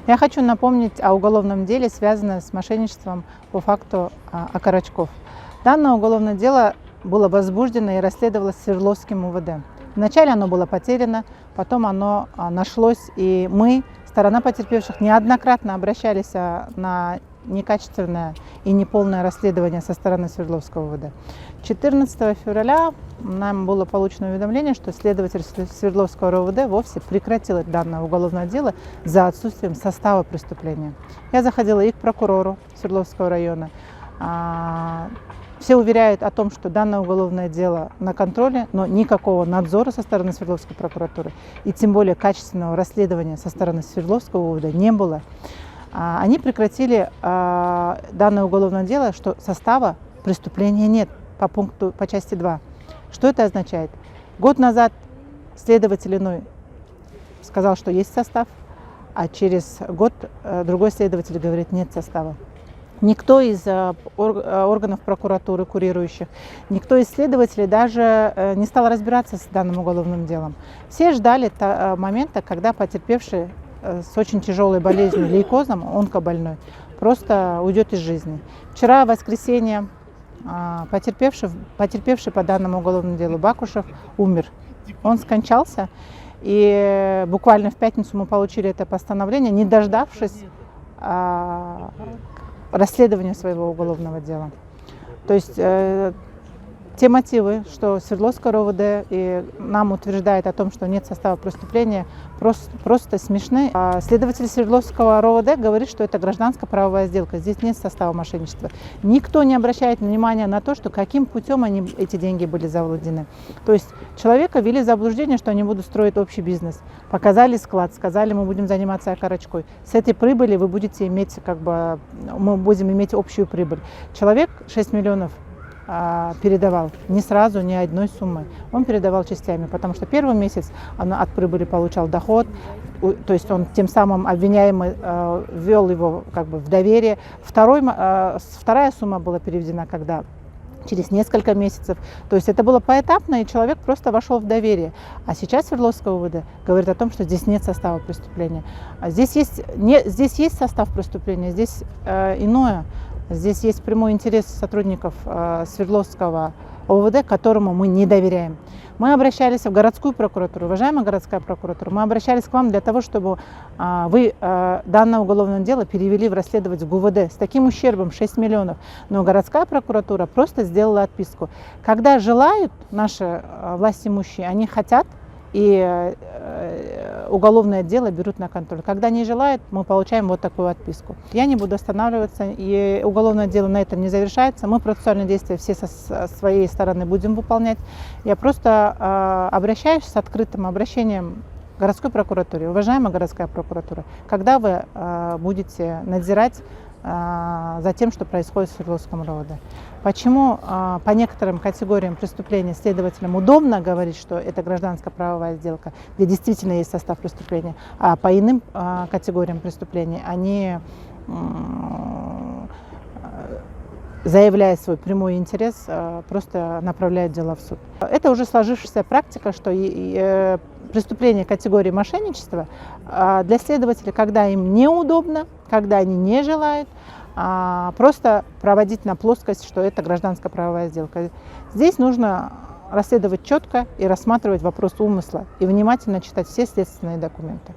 Я хочу напомнить о уголовном деле, связанном с мошенничеством по факту окорочков. Данное уголовное дело было возбуждено и расследовалось Свердловским УВД. Вначале оно было потеряно, потом оно нашлось, и мы, сторона потерпевших, неоднократно обращались на некачественное и неполное расследование со стороны Свердловского УВД. 14 февраля нам было получено уведомление, что следователь Свердловского УВД вовсе прекратил данное уголовное дело за отсутствием состава преступления. Я заходила и к прокурору Свердловского района. Все уверяют о том, что данное уголовное дело на контроле, но никакого надзора со стороны Свердловской прокуратуры и тем более качественного расследования со стороны Свердловского УВД не было. Они прекратили данное уголовное дело, что состава преступления нет по части 2. Что это означает? Год назад следователь иной сказал, что есть состав, а через год другой следователь говорит, нет состава. Никто из органов прокуратуры, курирующих, никто из следователей даже не стал разбираться с данным уголовным делом. Все ждали момента, когда потерпевший с очень тяжелой болезнью, лейкозом, онкобольной, просто уйдет из жизни. Вчера, в воскресенье, потерпевший по данному уголовному делу Бакушев умер. Он скончался, и буквально в пятницу мы получили это постановление, не дождавшись расследования своего уголовного дела. То есть те мотивы, что Свердловское РОВД и нам утверждает о том, что нет состава преступления, просто смешны. Следователь Свердловского РОВД говорит, что это гражданско-правовая сделка, здесь нет состава мошенничества. Никто не обращает внимания на то, что каким путем эти деньги были завладены. То есть человека ввели в заблуждение, что они будут строить общий бизнес. Показали склад, сказали, мы будем заниматься окорочкой. С этой прибыли вы будете иметь, мы будем иметь общую прибыль. Человек 6 миллионов передавал не сразу, не одной суммой. Он передавал частями, потому что первый месяц он от прибыли получал доход, то есть он тем самым обвиняемый ввел его в доверие. Вторая сумма была переведена когда через несколько месяцев. То есть это было поэтапно, и человек просто вошел в доверие. А сейчас Свердловское УВД говорит о том, что здесь нет состава преступления. Здесь есть состав преступления, здесь иное. Здесь есть прямой интерес сотрудников Свердловского ОВД, которому мы не доверяем. Мы обращались в городскую прокуратуру. Уважаемая городская прокуратура, мы обращались к вам для того, чтобы вы данное уголовное дело перевели в расследовать в ГУВД с таким ущербом 6 миллионов. Но городская прокуратура просто сделала отписку. Когда желают наши властимущие, они хотят, и уголовное дело берут на контроль. Когда не желают, мы получаем вот такую отписку. Я не буду останавливаться, и уголовное дело на этом не завершается. Мы процессуальные действия все со своей стороны будем выполнять. Я просто обращаюсь с открытым обращением к городской прокуратуре. Уважаемая городская прокуратура, когда вы будете надзирать за тем, что происходит в Свердловском РОВД? Почему по некоторым категориям преступлений следователям удобно говорить, что это гражданско-правовая сделка, где действительно есть состав преступления, а по иным категориям преступлений они, заявляя свой прямой интерес, просто направляют дела в суд. Это уже сложившаяся практика, что преступления категории мошенничества для следователя, когда им неудобно, когда они не желают, просто проводить на плоскость, что это гражданско-правовая сделка. Здесь нужно расследовать четко и рассматривать вопрос умысла и внимательно читать все следственные документы.